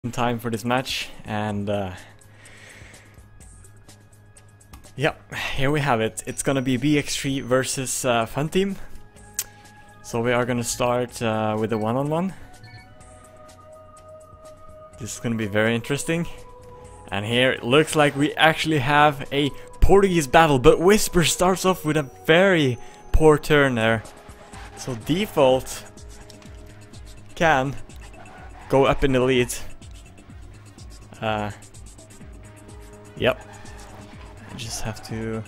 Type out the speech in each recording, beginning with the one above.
in time for this match, and yeah, here we have it. It's gonna be BX3 versus Funteam. So we are gonna start with a one-on-one. This is gonna be very interesting. And here it looks like we actually have a Portuguese battle, but Whisper starts off with a very poor turn there. So Default can go up in the lead. Yep. I just have to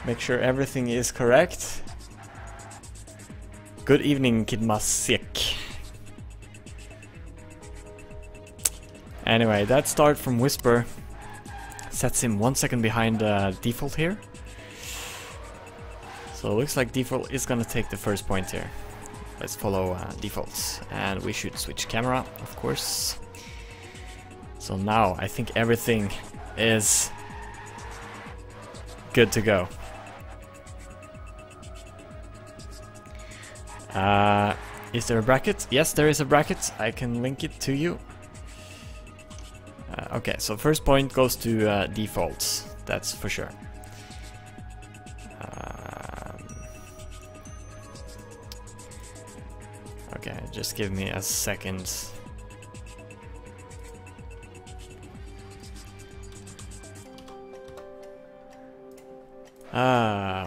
make sure everything is correct. Good evening, Kid Masik. Anyway, that start from Whisper sets him 1 second behind Default here. So it looks like Default is gonna take the first point here. Let's follow Default, and we should switch camera, of course. So now I think everything is good to go. Is there a bracket? Yes, there is a bracket. I can link it to you. Okay, so first point goes to Default. That's for sure. Okay, just give me a second.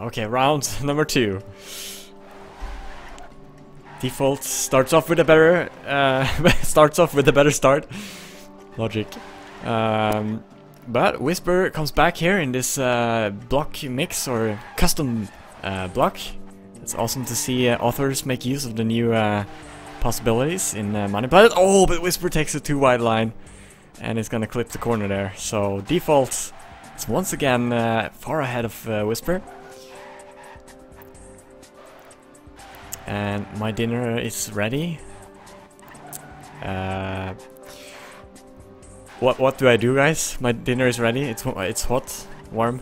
Okay, round number 2. Default starts off with a better start. Logic. But Whisper comes back here in this block mix or custom block. It's awesome to see authors make use of the new possibilities in Money Planet. Oh, but Whisper takes a too wide line and it's gonna clip the corner there. So Default is once again far ahead of Whisper. And my dinner is ready. What do I do, guys? My dinner is ready. It's hot, warm,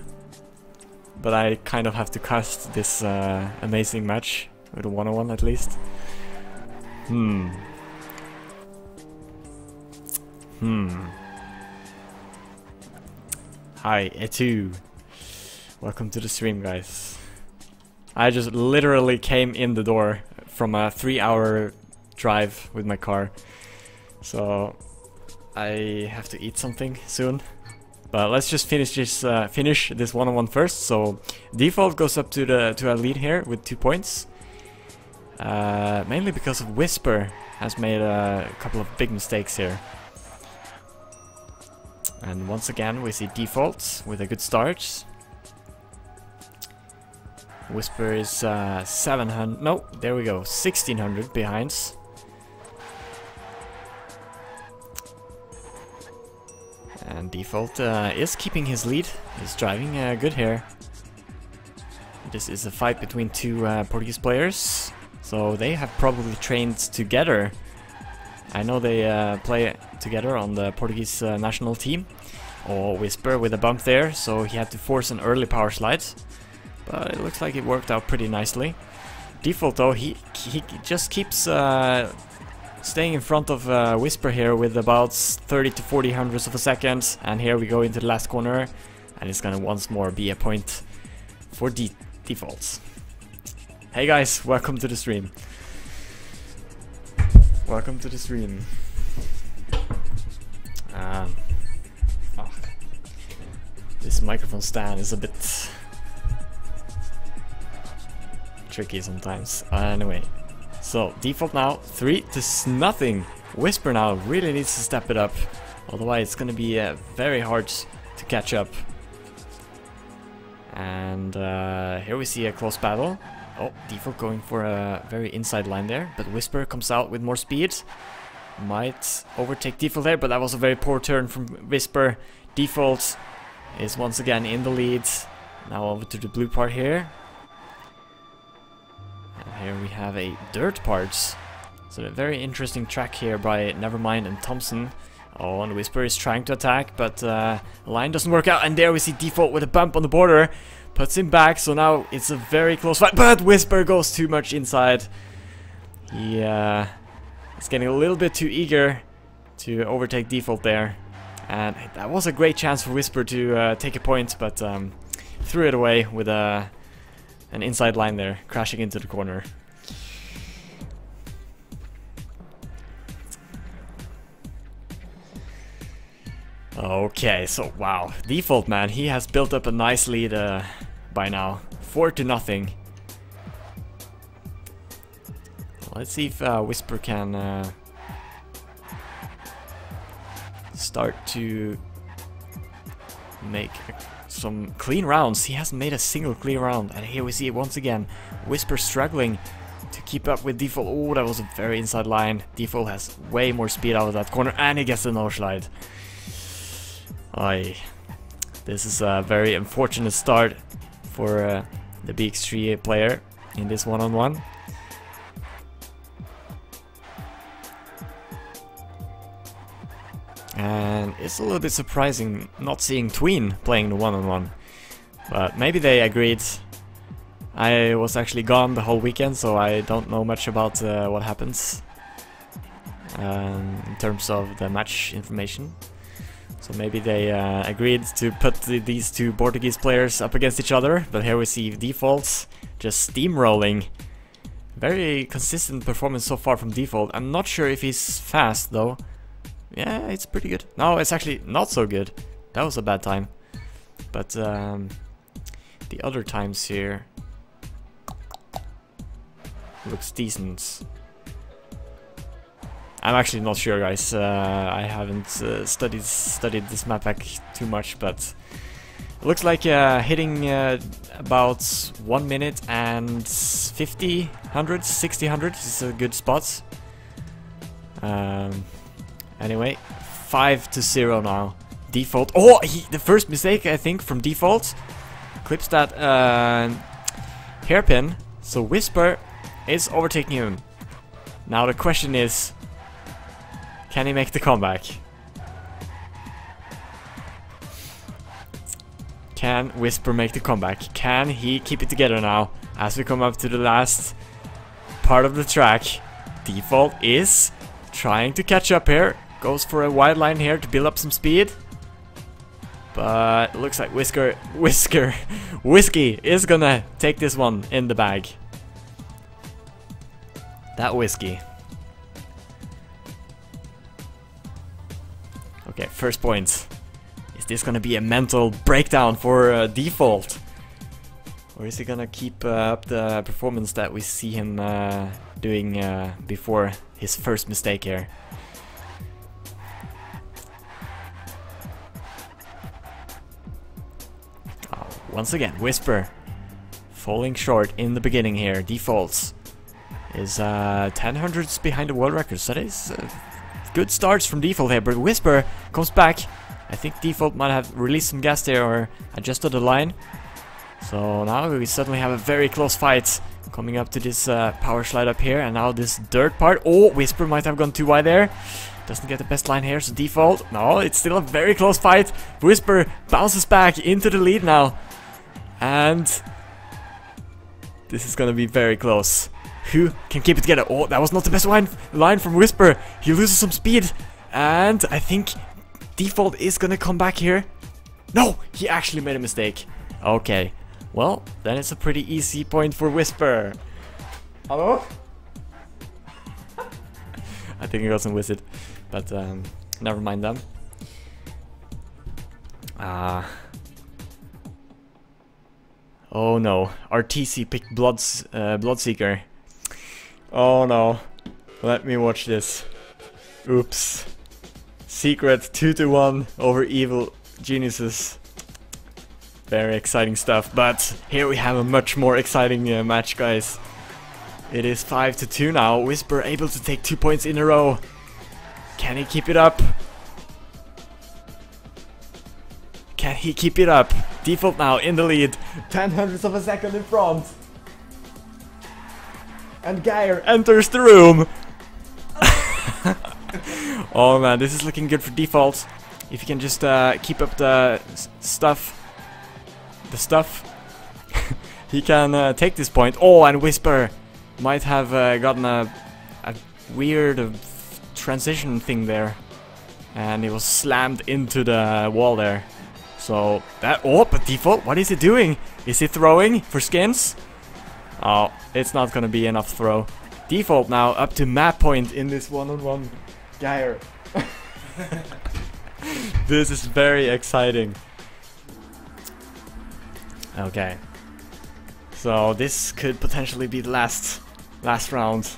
but I kind of have to cast this amazing match with a one-on-one at least. Hi, Etu. Welcome to the stream, guys. I just literally came in the door from a 3-hour drive with my car, so I have to eat something soon. But let's just finish this one-on-one first. So Default goes up to a lead here with 2 points, mainly because of Whisper has made a couple of big mistakes here. And once again we see Default with a good start. Whisper is 700. No, there we go, 1600 behind. And Default is keeping his lead. He's driving good here. This is a fight between 2 Portuguese players, so they have probably trained together. I know they play together on the Portuguese national team. Oh, Whisper with a bump there, so he had to force an early power slide. But it looks like it worked out pretty nicely. Default though, he just keeps staying in front of Whisper here with about 30 to 40 hundredths of a second. And here we go into the last corner, and it's gonna once more be a point for Default. Hey guys, welcome to the stream. Welcome to the stream. This microphone stand is a bit tricky sometimes. Anyway, so Default now 3-0. Whisper now really needs to step it up, otherwise it's gonna be very hard to catch up. And here we see a close battle. Oh, Default going for a very inside line there, but Whisper comes out with more speed. Might overtake Default there, but that was a very poor turn from Whisper. Default is once again in the lead. Now over to the blue part here. And here we have a dirt part. So a very interesting track here by Nevermind and Thompson. Oh, and Whisper is trying to attack, but the line doesn't work out. And there we see Default with a bump on the border. Puts him back, so now it's a very close fight. But Whisper goes too much inside. He is getting a little bit too eager to overtake Default there. And that was a great chance for Whisper to take a point, but threw it away with an inside line there, crashing into the corner. Okay, so wow, Default, man, he has built up a nice lead by now, 4-0. Let's see if Whisper can start to make some clean rounds. He hasn't made a single clean round, and here we see it once again. Whisper struggling to keep up with Default. Oh, that was a very inside line. Default has way more speed out of that corner, and he gets the no slide. Aye, this is a very unfortunate start for the BX3 player in this one-on-one. And it's a little bit surprising not seeing Tween playing the one-on-one, but maybe they agreed. I was actually gone the whole weekend, so I don't know much about what happens in terms of the match information. So maybe they agreed to put these two Portuguese players up against each other, but here we see Default just steamrolling. Very consistent performance so far from Default. I'm not sure if he's fast though. Yeah, it's pretty good. No, it's actually not so good. That was a bad time. But the other times here looks decent. I'm actually not sure, guys. I haven't studied this map pack too much, but it looks like hitting about 1 minute and 50 hundreds, 60 hundreds is a good spot. Anyway, 5-0 now. Default. Oh, the first mistake I think from Default clips that hairpin. So Whisper is overtaking him. Now the question is, can he make the comeback? Can Whisper make the comeback? Can he keep it together now as we come up to the last part of the track? Default is trying to catch up here. Goes for a wide line here to build up some speed. But it looks like Whiskey is gonna take this one in the bag. That Whiskey. Okay, first point. Is this gonna be a mental breakdown for Default? Or is he gonna keep up the performance that we see him doing before his first mistake here? Once again, Whisper falling short in the beginning here. Default is 10 hundredths behind the world record, so that is good starts from Default here, but Whisper comes back. I think Default might have released some gas there or adjusted the line. So now we suddenly have a very close fight coming up to this power slide up here, and now this dirt part. Oh, Whisper might have gone too wide there. Doesn't get the best line here, so Default. No, it's still a very close fight. Whisper bounces back into the lead now. And this is gonna be very close. Who can keep it together? Oh, that was not the best line from Whisper. He loses some speed. And I think Default is gonna come back here. No, he actually made a mistake. Okay, well, then it's a pretty easy point for Whisper. Hello? I think he got some wizard, but never mind them. Oh no, RTC picked Bloodseeker. Oh no, let me watch this. Oops. Secret 2-1 over evil geniuses. Very exciting stuff, but here we have a much more exciting match, guys. It is 5-2 now. Whisper able to take 2 points in a row. Can he keep it up? Can he keep it up? Default now in the lead. 10 hundredths of a second in front. And Geyer enters the room. Oh man, this is looking good for Default. If you can just keep up the stuff. He can take this point. Oh, and Whisper might have gotten a weird transition thing there. and he was slammed into the wall there. So that, oh, but default, what is he doing? Is he throwing for skins? Oh, it's not gonna be enough throw. Default now up to map point in this one-on-one gyre. This is very exciting. Okay. So this could potentially be the last round.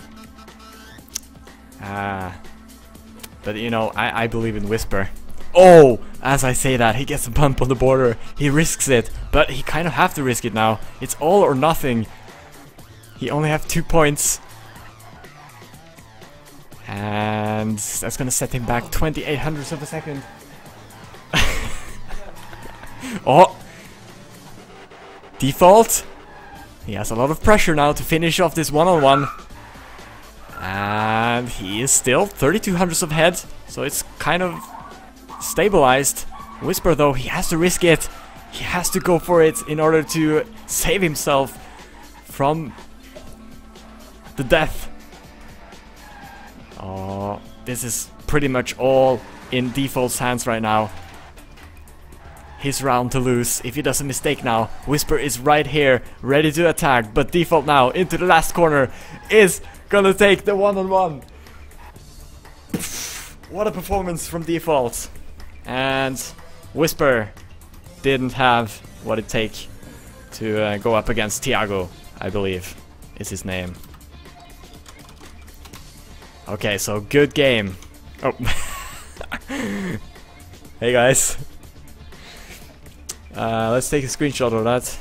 But you know, I believe in Whisper. Oh, as I say that, he gets a bump on the border. He risks it, but he kind of have to risk it now. It's all or nothing. He only have 2 points. And that's gonna set him back 28 hundredths of a second. Oh! Default. He has a lot of pressure now to finish off this one-on-one. And he is still 32 hundredths of head, so it's kind of stabilized. Whisper though, he has to risk it. He has to go for it in order to save himself from the death. Oh, this is pretty much all in Default's hands right now. His round to lose if he does a mistake now. Whisper is right here, ready to attack, but Default now into the last corner is gonna take the one-on-one. What a performance from Default. And Whisper didn't have what it take to go up against Thiago, I believe is his name. Okay, so good game. Oh. Hey guys. Let's take a screenshot of that.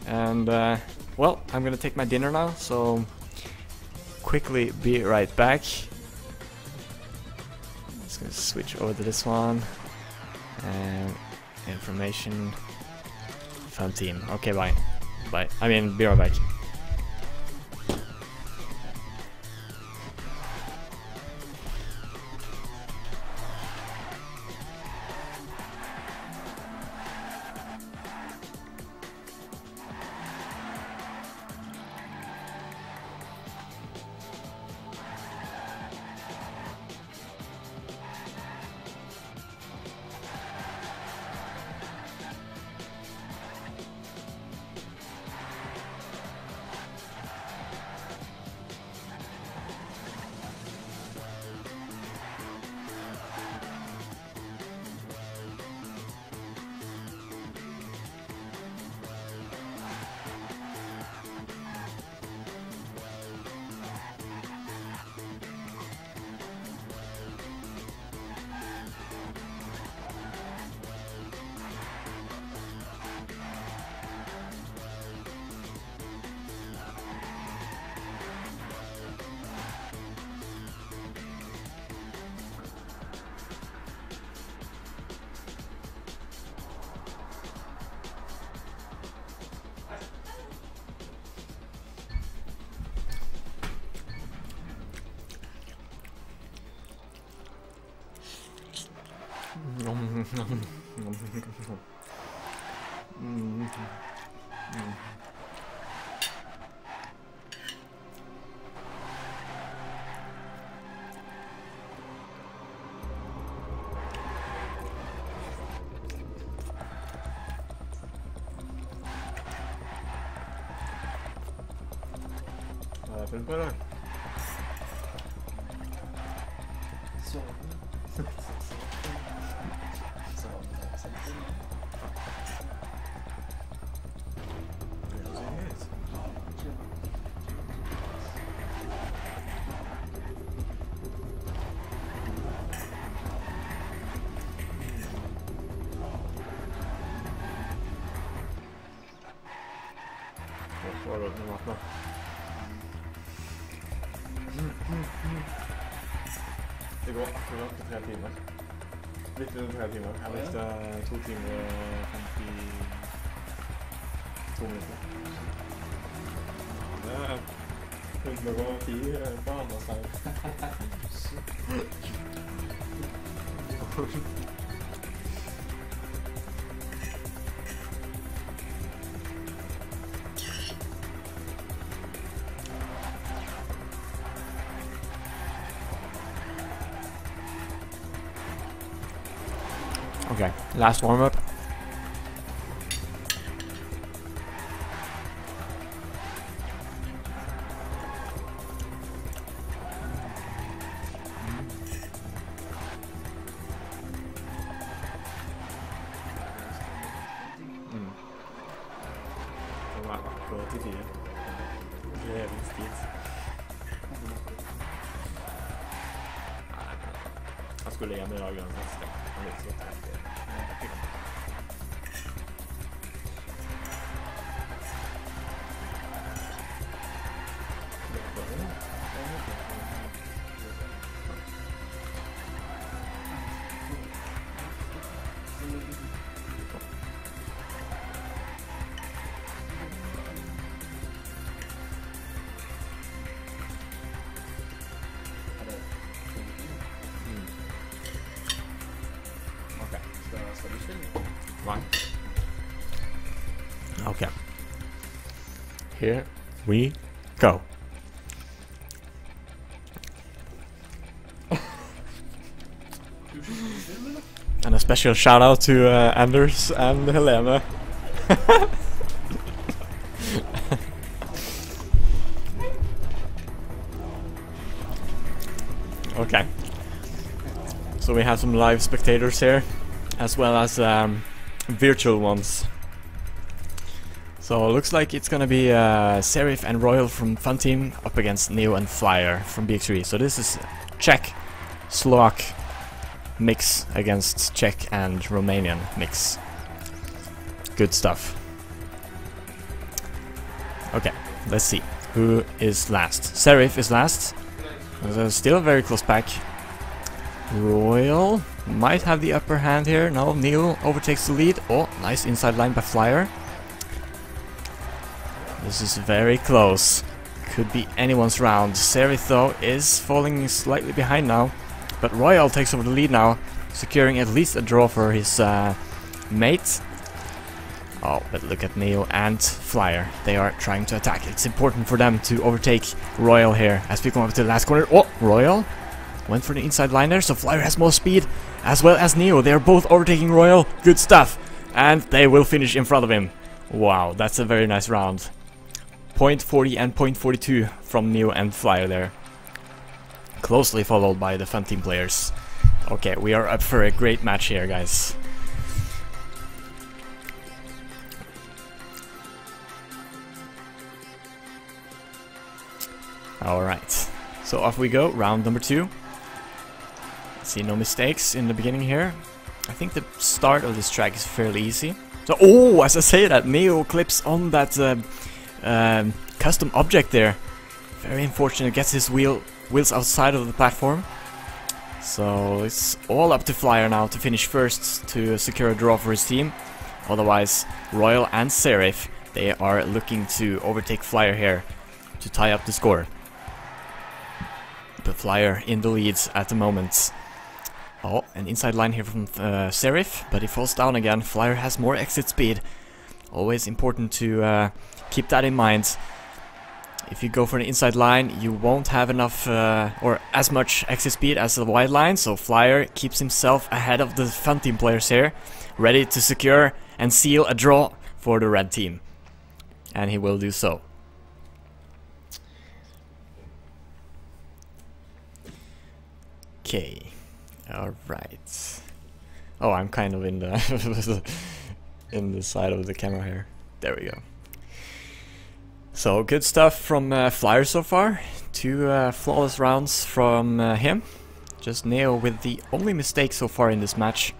And, well, I'm gonna take my dinner now, so quickly be right back. Just gonna switch over to this one. And information. Funteam. Okay, bye. Bye. I mean, be right back. Prepara. Det går akkurat på 3 timer. Litt under 3 timer. Jeg brukte 2 timer og 52 minutter. Det er 110 på andre siden. Okay, last warm-up. Jag skulle lägga med ögonen nästa. Han är så tätt. Okay. Here we go. And a special shout out to Anders and Helena. Okay. So we have some live spectators here, as well as virtual ones. So it looks like it's gonna be Serif and Royal from Funteam up against Neo and Flyer from BX3. So this is Czech, Slovak mix against Czech and Romanian mix. Good stuff. Okay, let's see. Who is last? Serif is last. Still a very close pack. Royal might have the upper hand here. No, Neo overtakes the lead. Oh, nice inside line by Flyer. This is very close. Could be anyone's round. Serif though is falling slightly behind now. But Royal takes over the lead now, securing at least a draw for his mate. Oh, but look at Neo and Flyer. They are trying to attack. It's important for them to overtake Royal here as we come up to the last corner. Oh, Royal went for the inside line there, so Flyer has more speed as well as Neo. They are both overtaking Royal. Good stuff. And they will finish in front of him. Wow, that's a very nice round. 0.40 and 0.42 from Neo and Flyer there. Closely followed by the Funteam players. Okay, we are up for a great match here, guys. Alright, so off we go, round number 2. See, no mistakes in the beginning here. I think the start of this track is fairly easy. So, oh, as I say that, Neo clips on that custom object there. Very unfortunate, gets his wheels outside of the platform. So it's all up to Flyer now to finish first to secure a draw for his team. Otherwise, Royal and Serif, they are looking to overtake Flyer here to tie up the score. But Flyer in the leads at the moment. Oh, an inside line here from Serif, but he falls down again. Flyer has more exit speed. Always important to keep that in mind. If you go for an inside line, you won't have enough or as much exit speed as the wide line, so Flyer keeps himself ahead of the Funteam players here, ready to secure and seal a draw for the red team. And he will do so. Okay, alright. Oh, I'm kind of in the in the side of the camera here. There we go. So, good stuff from Flyer so far. 2 flawless rounds from him. Just Neo with the only mistake so far in this match.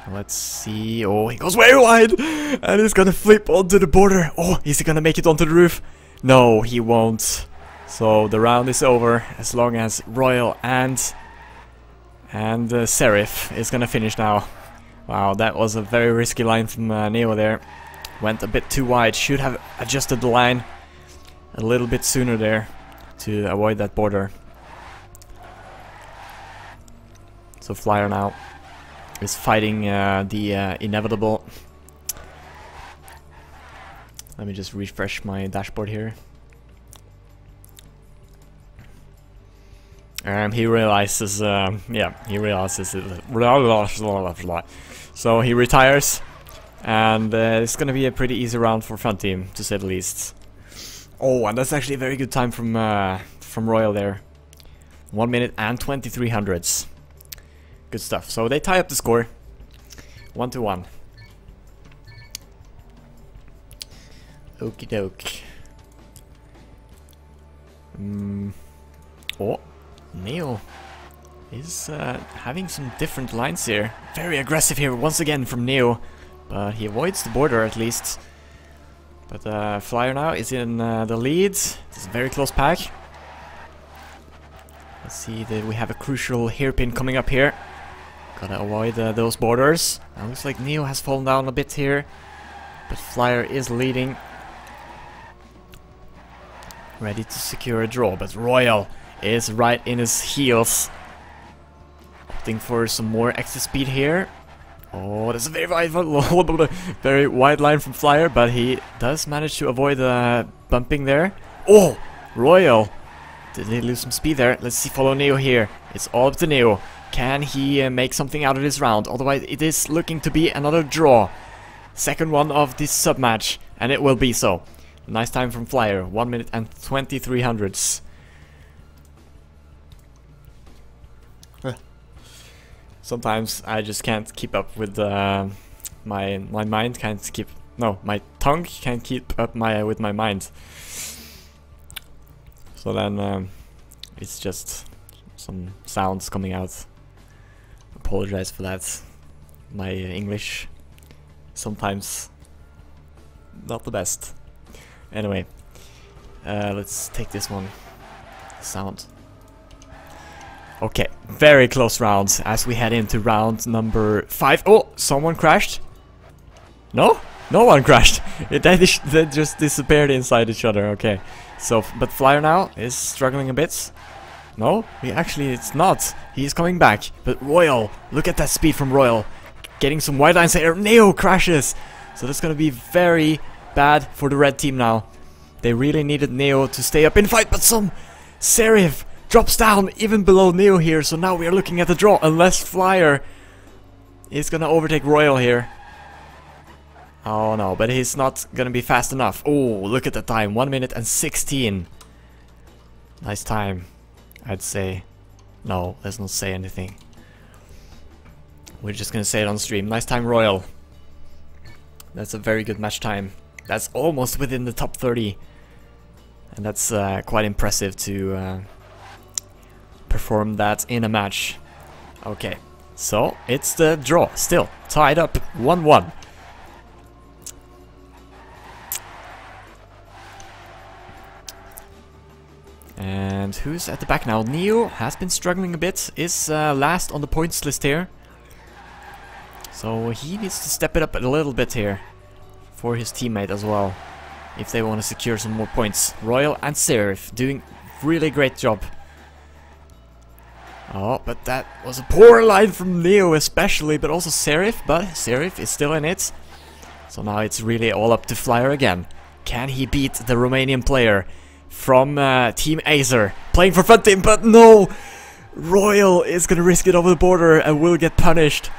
Let's see. Oh, he goes way wide! And he's gonna flip onto the border. Oh, is he gonna make it onto the roof? No, he won't. So, the round is over as long as Royal and Serif is gonna finish now. Wow, that was a very risky line from Neo there. Went a bit too wide, should have adjusted the line a little bit sooner there to avoid that border. So Flyer now is fighting the inevitable. Let me just refresh my dashboard here. He realizes, yeah, he realizes it. So he retires, and it's gonna be a pretty easy round for Funteam, to say the least. Oh, and that's actually a very good time from Royal there. 1 minute and 23 hundredths. Good stuff. So they tie up the score, 1-1. Okie doke. Oh, Neo is having some different lines here. Very aggressive here once again from Neo, but he avoids the border at least. But Flyer now is in the lead. It's a very close pack. Let's see that we have a crucial hairpin coming up here. Gotta avoid those borders. Looks like Neo has fallen down a bit here, but Flyer is leading. Ready to secure a draw, but Royal is right in his heels. Opting for some more extra speed here. Oh, that's a very wide line from Flyer, but he does manage to avoid bumping there. Oh, Royal! Did he lose some speed there? Let's see, follow Neo here. It's all up to Neo. Can he make something out of this round? Otherwise, it is looking to be another draw. Second one of this sub-match, and it will be so. Nice time from Flyer, 1 minute and 23 hundredths. Sometimes I just can't keep up with my mind can't keep. No, my tongue can't keep up with my mind. So then it's just some sounds coming out. Apologize for that. My English sometimes not the best. Anyway, let's take this one. Sound. Okay, very close rounds as we head into round number 5. Oh, someone crashed? No? No one crashed. They just disappeared inside each other. Okay, so, but Flyer now is struggling a bit. No, it's not. He's coming back. But Royal, look at that speed from Royal. Getting some wide lines here. Neo crashes. So that's gonna be very bad for the red team now. They really needed Neo to stay up in fight, but some Serif drops down even below Neo here. So now we are looking at the draw, unless Flyer is gonna overtake Royal here. Oh no, but he's not gonna be fast enough. Oh, look at the time, 1 minute and 16. Nice time, I'd say. No, let's not say anything. We're just gonna say it on stream. Nice time, Royal. That's a very good match time. That's almost within the top 30. And that's quite impressive to perform that in a match. Okay, so it's the draw. Still tied up 1-1. And who's at the back now? Neo has been struggling a bit. Is last on the points list here. So he needs to step it up a little bit here for his teammate as well, if they want to secure some more points. Royal and Serif doing really great job. Oh, but that was a poor line from Neo especially, but also Serif, but Serif is still in it. So now it's really all up to Flyer again. Can he beat the Romanian player from Team Acer, playing for Funteam? But no! Royal is gonna risk it over the border and will get punished.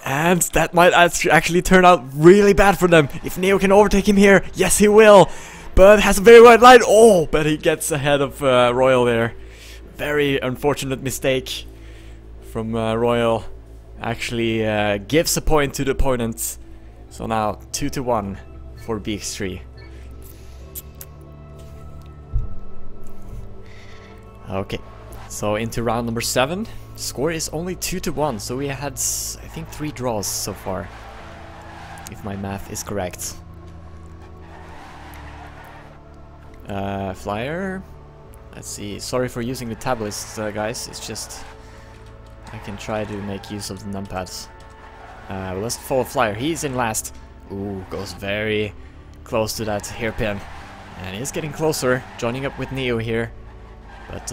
And that might actually turn out really bad for them. If Neo can overtake him here, yes he will. But has a very wide line. Oh, but he gets ahead of Royal there. Very unfortunate mistake from Royal. Actually gives a point to the opponent. So now 2-1 for BX3. Okay, so into round number 7. Score is only 2-1, so we had, I think, 3 draws so far, if my math is correct. Flyer, let's see, sorry for using the tablets, guys, it's just, I can try to make use of the numpads. Let's follow Flyer, he's in last. Ooh, goes very close to that hairpin, and he's getting closer, joining up with Neo here, but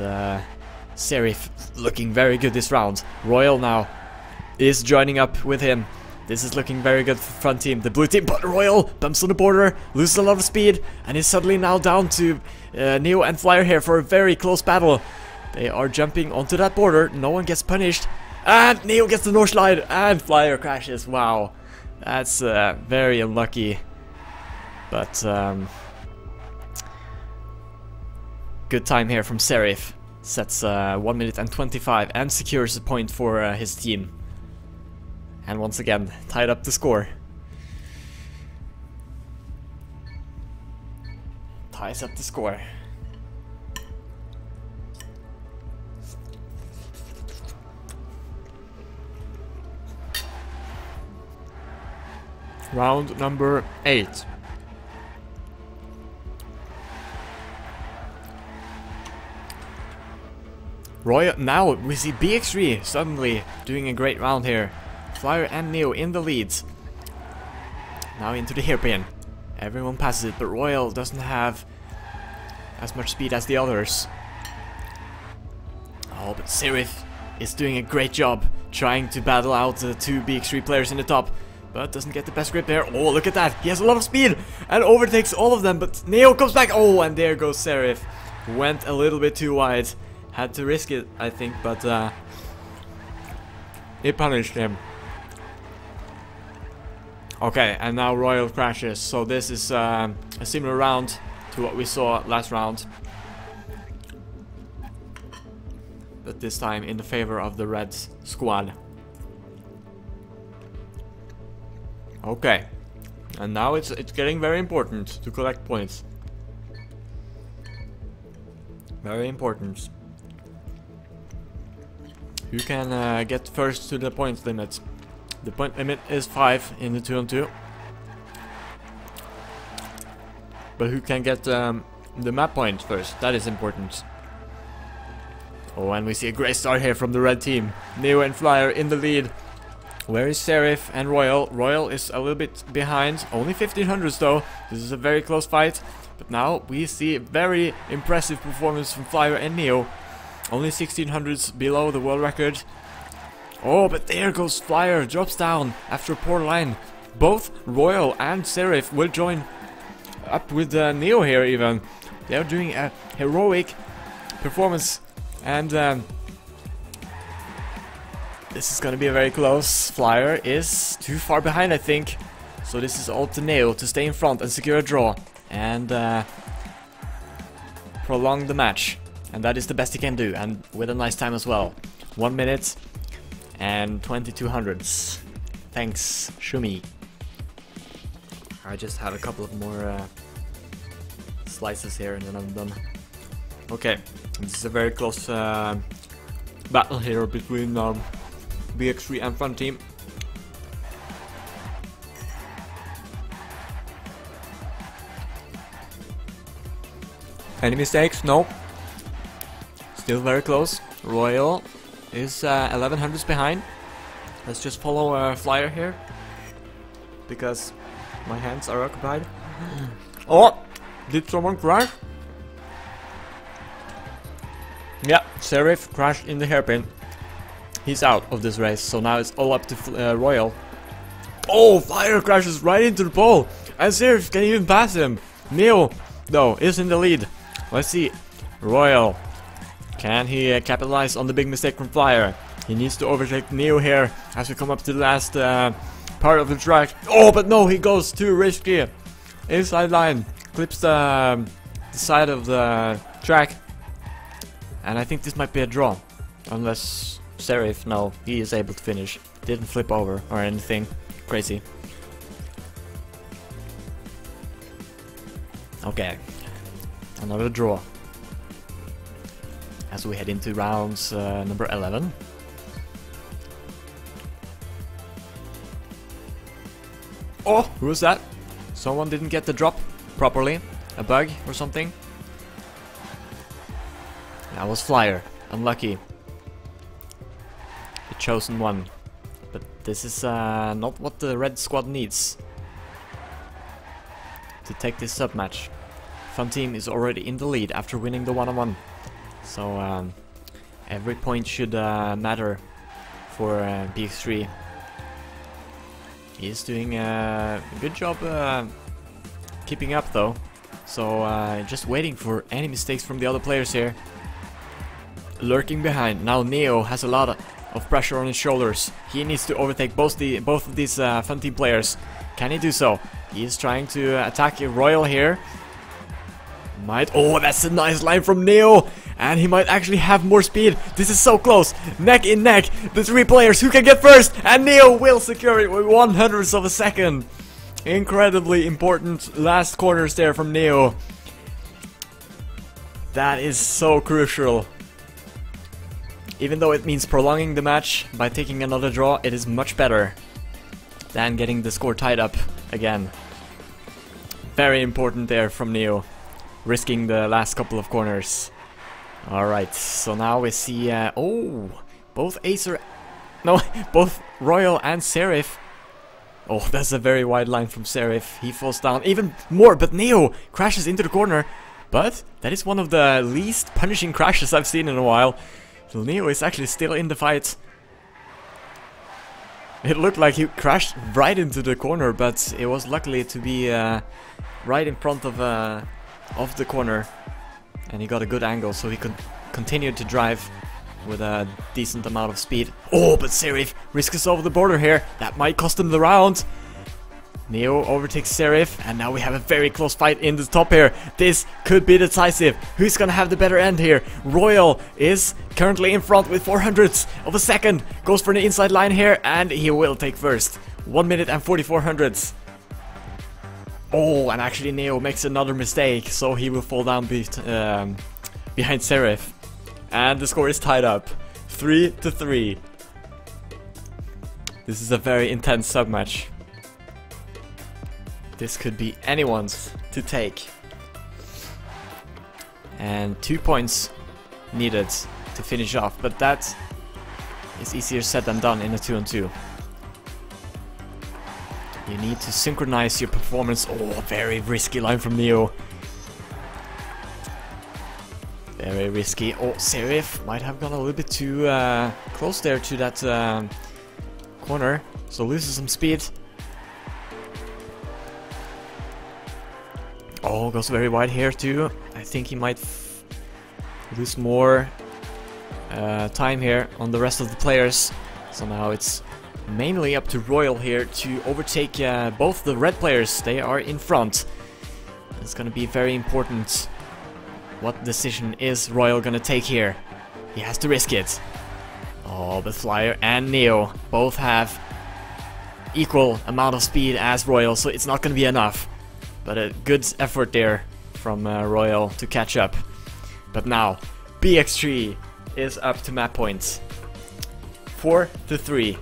Serif looking very good this round. Royal now is joining up with him. This is looking very good for front team, the blue team, but Royal bumps on the border, loses a lot of speed, and is suddenly now down to Neo and Flyer here for a very close battle. They are jumping onto that border. No one gets punished. And Neo gets the North Slide. And Flyer crashes. Wow. That's very unlucky. But good time here from Serif. Sets 1 minute and 25 and secures a point for his team. And once again, tied up the score. Ties up the score. Round number 8. Royal, now we see BX3 suddenly doing a great round here. Flyer and Neo in the leads. Now into the hairpin. Everyone passes it, but Royal doesn't have as much speed as the others. Oh, but Serif is doing a great job trying to battle out the two BX3 players in the top. But doesn't get the best grip there. Oh, look at that. He has a lot of speed and overtakes all of them. But Neo comes back. Oh, and there goes Serif. Went a little bit too wide. Had to risk it, I think, but it punished him. Okay, and now Royal crashes. So this is a similar round to what we saw last round. But this time in the favor of the red squad. Okay, and now it's getting very important to collect points. Very important. Who can get first to the point limit? The point limit is 5 in the 2-on-2. But who can get the map point first? That is important. Oh, and we see a great start here from the red team. Neo and Flyer in the lead. Where is Serif and Royal? Royal is a little bit behind. Only 1500s though. This is a very close fight. But now we see a very impressive performance from Flyer and Neo. Only 1600s below the world record. Oh, but there goes Flyer. Drops down after a poor line. Both Royal and Serif will join up with Neo here even. They are doing a heroic performance. And this is gonna be very close. Flyer is too far behind, I think. So this is all to Neo to stay in front and secure a draw. And prolong the match. And that is the best he can do, and with a nice time as well. 1 minute and 2200s. Thanks, Shumi. I just have a couple of more slices here and then I'm done. Okay, this is a very close battle here between BX3 and Funteam. Any mistakes? No. Still very close. Royal is 1100s behind. Let's just follow Flyer here, because my hands are occupied. Oh! Did someone crash? Yeah, Serif crashed in the hairpin. He's out of this race, so now it's all up to Royal. Oh, Flyer crashes right into the pole, and Serif can even pass him. Neo, though, is in the lead. Let's see. Royal. Can he capitalize on the big mistake from Flyer? He needs to overtake Neo here as we come up to the last part of the track. Oh, but no, he goes too risky. Inside line. Clips the side of the track. And I think this might be a draw. Unless Serif, no, he is able to finish. Didn't flip over or anything crazy. Okay. Another draw. As we head into rounds number 11. Oh, who was that? Someone didn't get the drop properly. A bug or something. That was Flyer. Unlucky. The chosen one. But this is not what the red squad needs to take this sub-match. Funteam is already in the lead after winning the one-on-one. So every point should matter for BX3. He is doing a good job keeping up though. So just waiting for any mistakes from the other players here. lurking behind. Now Neo has a lot of pressure on his shoulders. He needs to overtake both of these Funteam players. Can he do so? He is trying to attack Royal here. Oh, that's a nice line from Neo. And he might actually have more speed. This is so close. Neck in neck. The three players who can get first. And Neo will secure it with 1/100th of a second. Incredibly important last corners there from Neo. That is so crucial. Even though it means prolonging the match by taking another draw, it is much better than getting the score tied up again. Very important there from Neo, risking the last couple of corners. Alright, so now we see, both both Royal and Serif. Oh, that's a very wide line from Serif. He falls down even more, but Neo crashes into the corner. But that is one of the least punishing crashes I've seen in a while. So Neo is actually still in the fight. It looked like he crashed right into the corner, but it was luckily to be right in front of the corner. And he got a good angle, so he could continue to drive with a decent amount of speed. Oh, but Serif risks over the border here. That might cost him the round. Neo overtakes Serif, and now we have a very close fight in the top here. This could be decisive. Who's gonna have the better end here? Royal is currently in front with 400ths of a second. Goes for the inside line here, and he will take first. 1 minute and 44 hundredths. Oh, and actually Neo makes another mistake, so he will fall down behind Serif. And the score is tied up, 3-3. This is a very intense sub-match. This could be anyone's to take. And 2 points needed to finish off, but that is easier said than done in a 2-on-2. You need to synchronize your performance. Oh, very risky line from Neo. Very risky. Oh, Serif might have gone a little bit too close there to that corner, so loses some speed. Oh, goes very wide here too. I think he might lose more time here on the rest of the players. So now it's mainly up to Royal here to overtake both the red players. They are in front. It's gonna be very important. What decision is Royal gonna take here? He has to risk it. Oh, but Flyer and Neo both have equal amount of speed as Royal, so it's not gonna be enough. But a good effort there from Royal to catch up. But now, BX3 is up to map points. 4-3.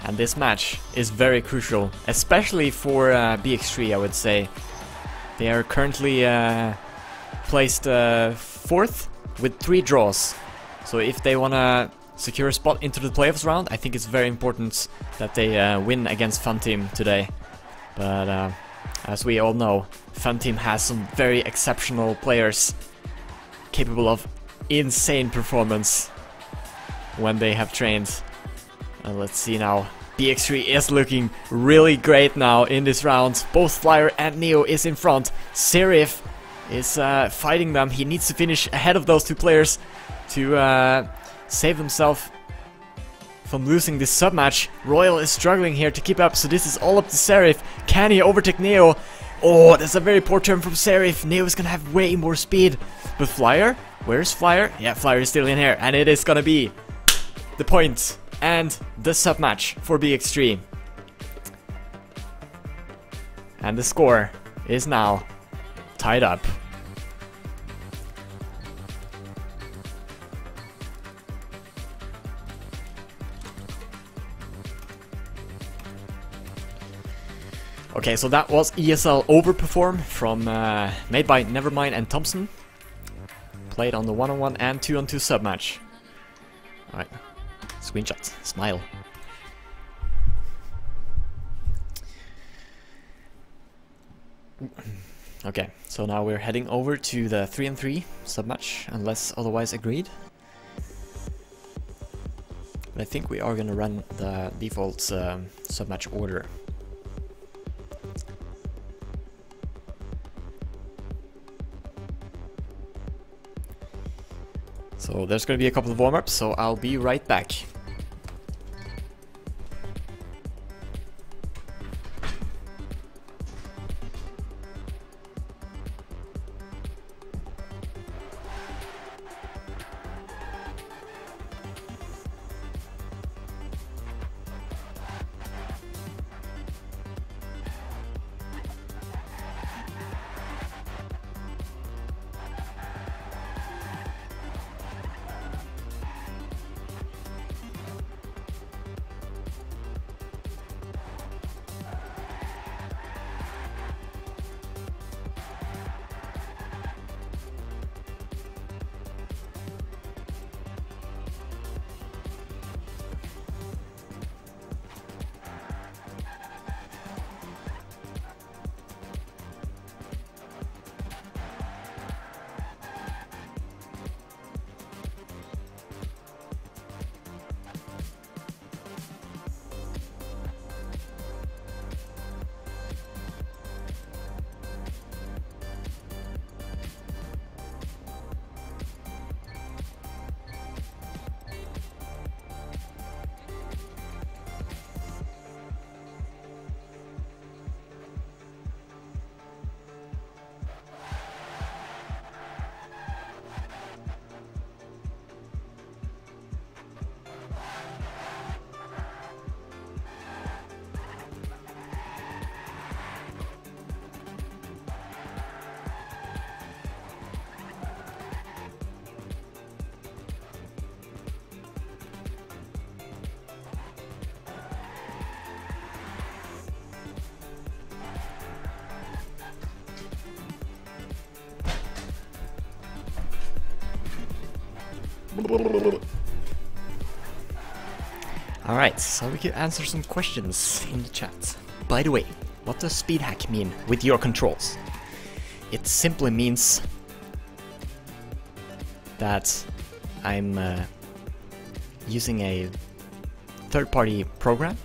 And this match is very crucial, especially for BX3, I would say. They are currently placed 4th with 3 draws. So if they want to secure a spot into the playoffs round, I think it's very important that they win against Funteam today. But as we all know, Funteam has some very exceptional players capable of insane performance when they have trained. Let's see now. BX3 is looking really great now in this round. Both Flyer and Neo is in front. Serif is fighting them. He needs to finish ahead of those 2 players to save himself from losing this sub-match. Royal is struggling here to keep up, so this is all up to Serif. Can he overtake Neo? Oh, that's a very poor turn from Serif. Neo is gonna have way more speed. But Flyer? Where's Flyer? Yeah, Flyer is still in here, and it is gonna be the point and the sub-match for BX3. And the score is now tied up. Okay, so that was ESL Overperform from made by Nevermind and Thompson. Played on the 1-on-1 and 2-on-2 sub-match. Alright. Screenshot. Smile. Okay, so now we're heading over to the 3-on-3 sub-match, unless otherwise agreed. But I think we are gonna run the default sub-match order. So there's going to be a couple of warm-ups, so I'll be right back. Alright, so we can answer some questions in the chat. By the way, what does speed hack mean with your controls? It simply means that I'm using a third-party program,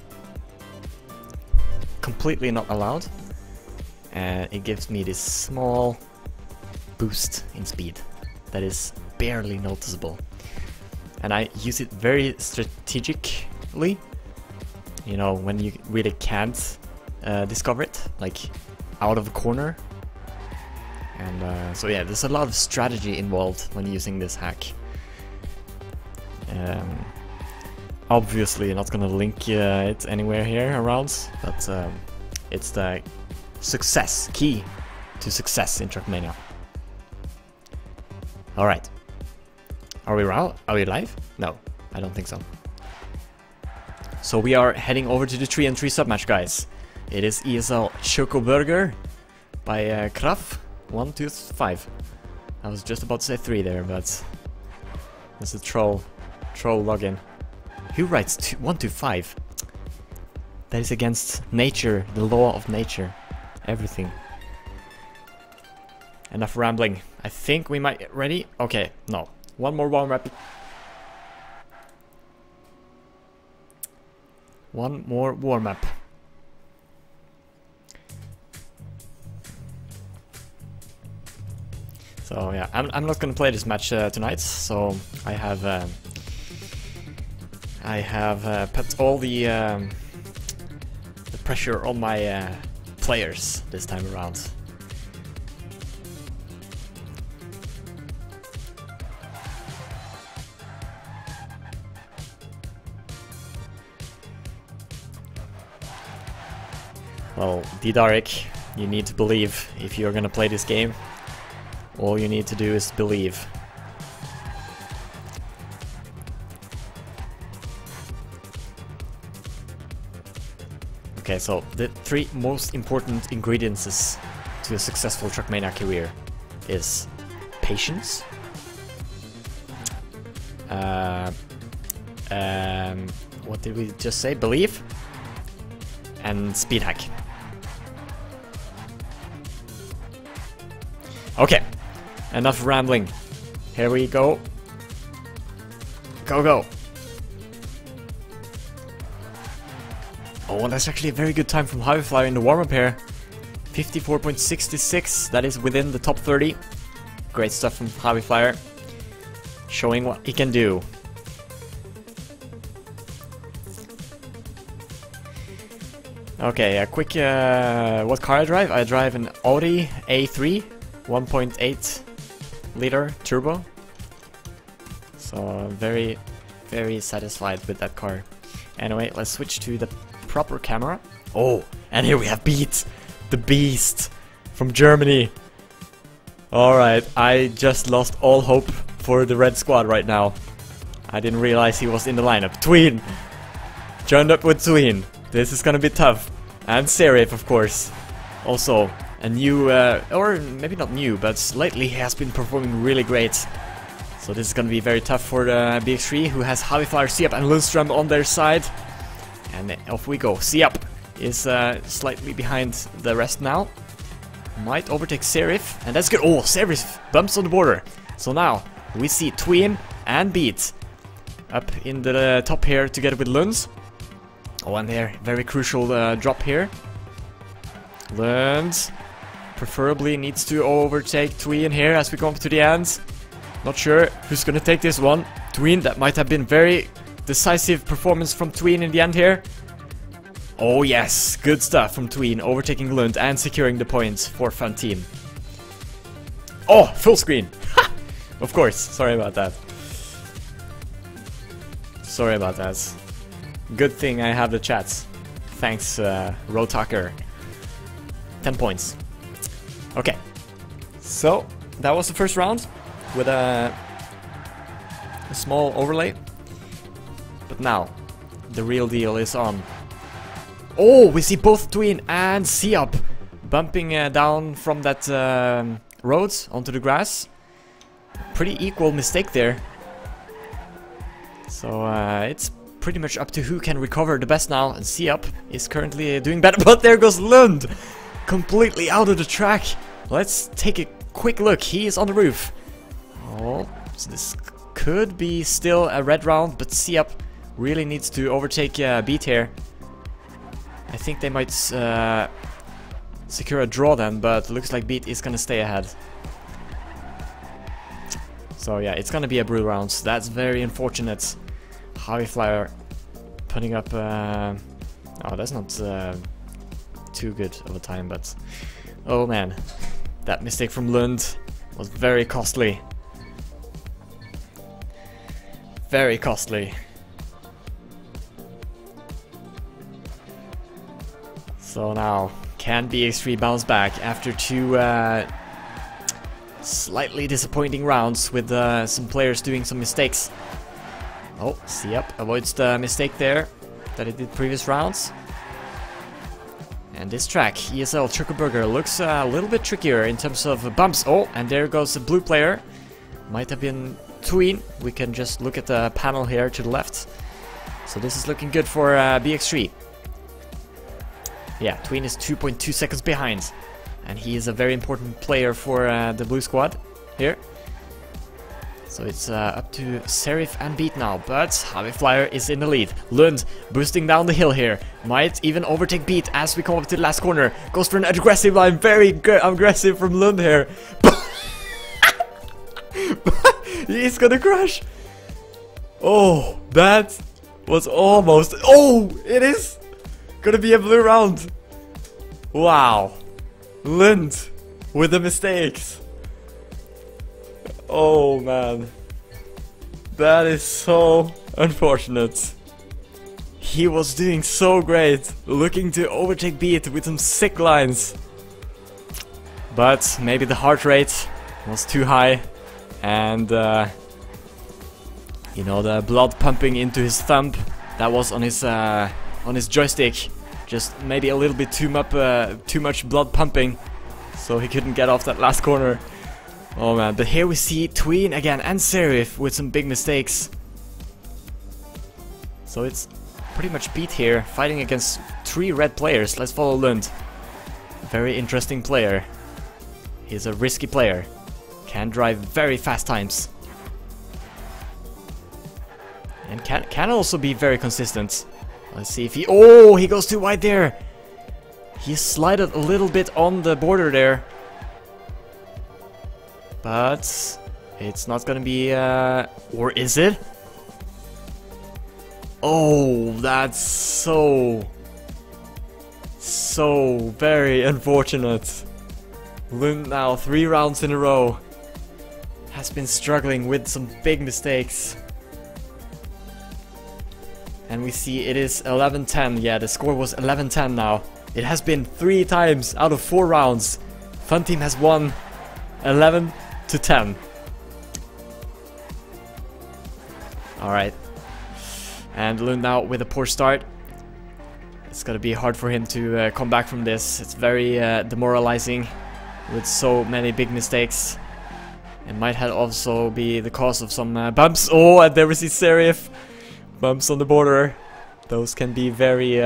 completely not allowed, and it gives me this small boost in speed that is barely noticeable. And I use it very strategically, you know, when you really can't discover it, like out of a corner. And so yeah, there's a lot of strategy involved when using this hack. Obviously not gonna link it anywhere here around, but it's the key to success in Trackmania. Alright. Are we live? No, I don't think so. So we are heading over to the 3-on-3 submatch, guys. It is ESL Choco Burger by Kraft 125. I was just about to say 3 there, but there's a troll login. Who writes 125? That is against nature, the law of nature, everything. Enough rambling. I think we might get ready. Okay, no. One more warm-up. One more warm-up. So yeah, I'm not gonna play this match tonight. So I have put all the pressure on my players this time around. Well, D-Darek, you need to believe if you're gonna play this game. All you need to do is believe. Okay, so the 3 most important ingredients to a successful Trackmania career is patience, what did we just say? Belief, and speed hack. Okay, enough rambling. Here we go. Go, go. Oh, that's actually a very good time from Highflyer in the warm-up here. 54.66, that is within the top 30. Great stuff from Highflyer. showing what he can do. Okay, a quick, what car I drive? I drive an Audi A3, 1.8 liter turbo. So very, very satisfied with that car. Anyway, let's switch to the proper camera. Oh, and here we have Beat, the Beast from Germany. Alright, I just lost all hope for the red squad right now. I didn't realize he was in the lineup. Tween! Joined up with Tween. This is gonna be tough. And Serif, of course. Also, a new, or maybe not new, but lately he has been performing really great. So this is gonna be very tough for the BX3, who has Haviflyer, Siap and Lundström on their side. And off we go. Siap is slightly behind the rest now. Might overtake Serif, and that's good. Oh, Serif bumps on the border. So now we see Tween and Beat up in the top here together with Lund. Oh, and there, very crucial drop here. Lund preferably needs to overtake Tween here as we come to the end. Not sure who's gonna take this one. Tween, that might have been very decisive performance from Tween in the end here. Oh yes, good stuff from Tween, overtaking Lund and securing the points for Funteam. Oh, full screen! Ha! Of course, sorry about that. Sorry about that. Good thing I have the chats. Thanks, Rotaker. 10 points. Okay. So, that was the first round with a small overlay. But now, the real deal is on. Oh, we see both Tween and Siap bumping down from that road onto the grass. Pretty equal mistake there. So it's pretty much up to who can recover the best now. And Siap is currently doing better. But there goes Lund! Completely out of the track. Let's take a quick look. He is on the roof. Oh, so this could be still a red round, but Siap really needs to overtake Beat here. I think they might secure a draw then, but looks like Beat is gonna stay ahead. So yeah, it's gonna be a blue round. That's very unfortunate. Haviflyer putting up... oh, that's not too good of a time, but... Oh man, that mistake from Lund was very costly. Very costly. So now, can BX3 bounce back after two slightly disappointing rounds with some players doing some mistakes? Oh, Siap avoids the mistake there that he did previous rounds. And this track, ESL Churkaburger, looks a little bit trickier in terms of bumps. Oh, and there goes the blue player. Might have been Tween. We can just look at the panel here to the left. So this is looking good for BX3. Yeah, Tween is 2.2 seconds behind. And he is a very important player for the blue squad here. So it's up to Serif and Beat now, but Haviflyer is in the lead. Lund boosting down the hill here. Might even overtake Beat as we come up to the last corner. Goes for an aggressive line, very good, aggressive from Lund here. He's gonna crash. Oh, that was almost... Oh, it is gonna be a blue round. Wow. Lund with the mistakes. Oh man, that is so unfortunate. He was doing so great, looking to overtake Beat with some sick lines. But maybe the heart rate was too high, and you know, the blood pumping into his thumb that was on his joystick, just maybe a little bit too much blood pumping, so he couldn't get off that last corner. Oh man, but here we see Tween again and Serif with some big mistakes. So it's pretty much Beat here, fighting against 3 red players. Let's follow Lund. Very interesting player. He's a risky player. Can drive very fast times. And can also be very consistent. Let's see if he... Oh, he goes too wide there. He slided a little bit on the border there. But It's not gonna be, or is it? Oh, that's so very unfortunate. Lund now 3 rounds in a row has been struggling with some big mistakes. And we see it is 11-10. Yeah, the score was 11-10 now. It has been 3 times out of 4 rounds. Funteam has won 11-10. Alright. And Lund now with a poor start. It's gonna be hard for him to come back from this. It's very demoralizing with so many big mistakes. It might have also be the cause of some bumps. Oh, and there we see Serif. Bumps on the border. Those can be very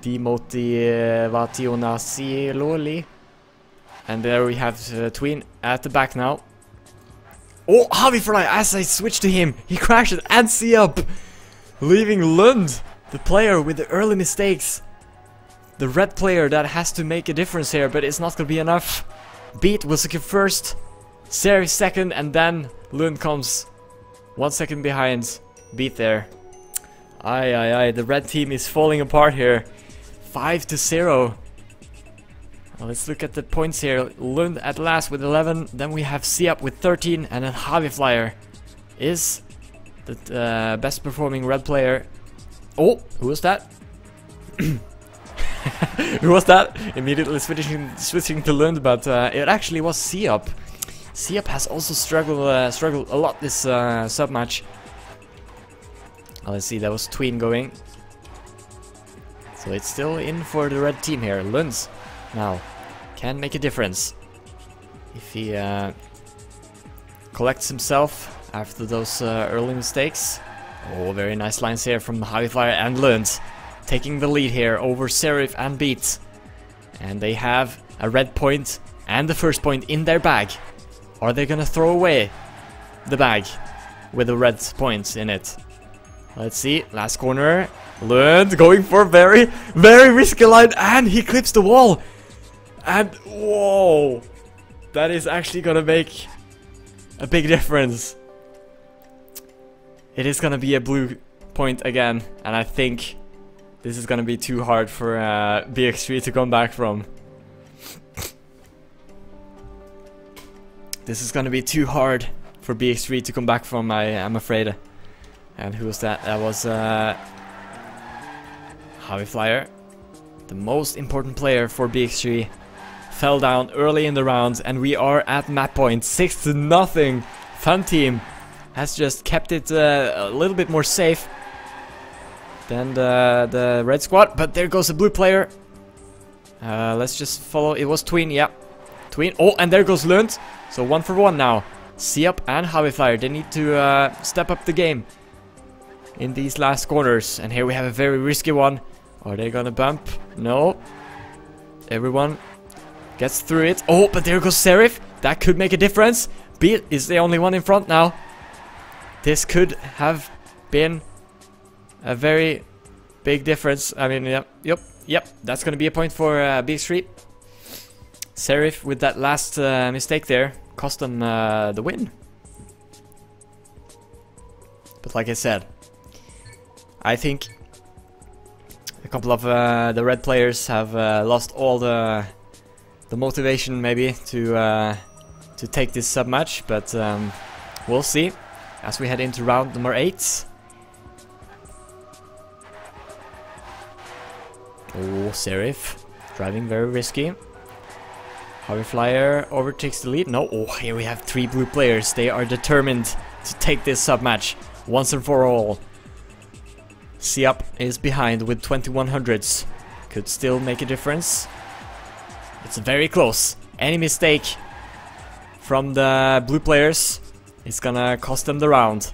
demotivationally. And there we have Tween at the back now. Oh, Havifly, as I switch to him, he crashes and see up, leaving Lund, the player with the early mistakes. The red player that has to make a difference here, but it's not gonna be enough. Beat will secure first, Serif second, and then Lund comes 1 second behind Beat there. Aye, the red team is falling apart here. 5-0. Well, let's look at the points here. Lund at last with 11. Then we have Siap with 13. And then Haviflyer is the best performing red player. Oh, who was that? Who was that? Immediately switching to Lund, but it actually was Siap. Siap has also struggled a lot this sub match. Let's see, that was Tween going. So it's still in for the red team here. Lunds now can make a difference if he collects himself after those early mistakes. Oh, very nice lines here from Haviflyer and Lund, taking the lead here over Serif and Beat. And they have a red point and the first point in their bag. Are they gonna throw away the bag with the red points in it? Let's see, last corner. Lund going for a very, very risky line, and he clips the wall. And whoa, that is actually gonna make a big difference. It is gonna be a blue point again, and I think this is gonna be too hard for BX3 to come back from. This is gonna be too hard for BX3 to come back from, I'm afraid. And who was that? That was Haviflyer, the most important player for BX3. Fell down early in the round, and we are at map point 6-0. Funteam has just kept it a little bit more safe than the red squad, but there goes the blue player. Let's just follow. It was Tween, yeah. Tween. Oh, and there goes Lund. So 1 for 1 now. Siap and Haviflyer, they need to step up the game in these last corners. And here we have a very risky one. Are they gonna bump? No. Everyone gets through it. Oh, but there goes Serif. That could make a difference. Beat is the only one in front now. This could have been a very big difference. I mean, yep. That's gonna be a point for BX3. Serif with that last mistake there cost them the win. But like I said, I think a couple of the red players have lost all the motivation maybe to take this sub match, but we'll see as we head into round number 8. Oh, Serif driving very risky. Haviflyer overtakes the lead. No, oh, here we have 3 blue players. They are determined to take this sub match once and for all. Siap is behind with 2100s. Could still make a difference. It's very close. Any mistake from the blue players is gonna cost them the round.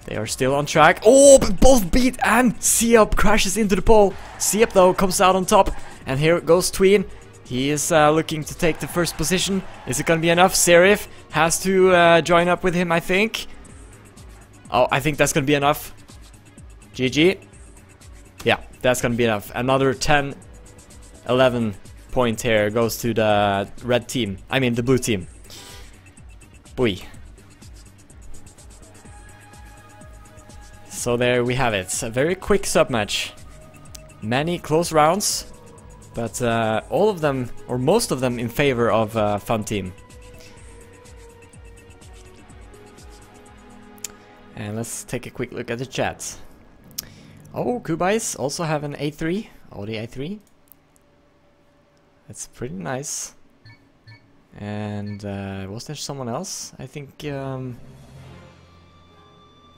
They are still on track. Oh, but both Beat and Siap crashes into the pole. Siap though comes out on top. And here goes Tween. He is looking to take the first position. Is it gonna be enough? Serif has to join up with him, I think. Oh, I think that's gonna be enough. GG. Yeah, that's gonna be enough. Another 10-11 point here goes to the red team. I mean the blue team. Boy. So there we have it. A very quick sub match. Many close rounds, but all of them, or most of them, in favor of Funteam. And let's take a quick look at the chat. Oh, Kubais also have an A3, Audi A3. That's pretty nice. And was there someone else? I think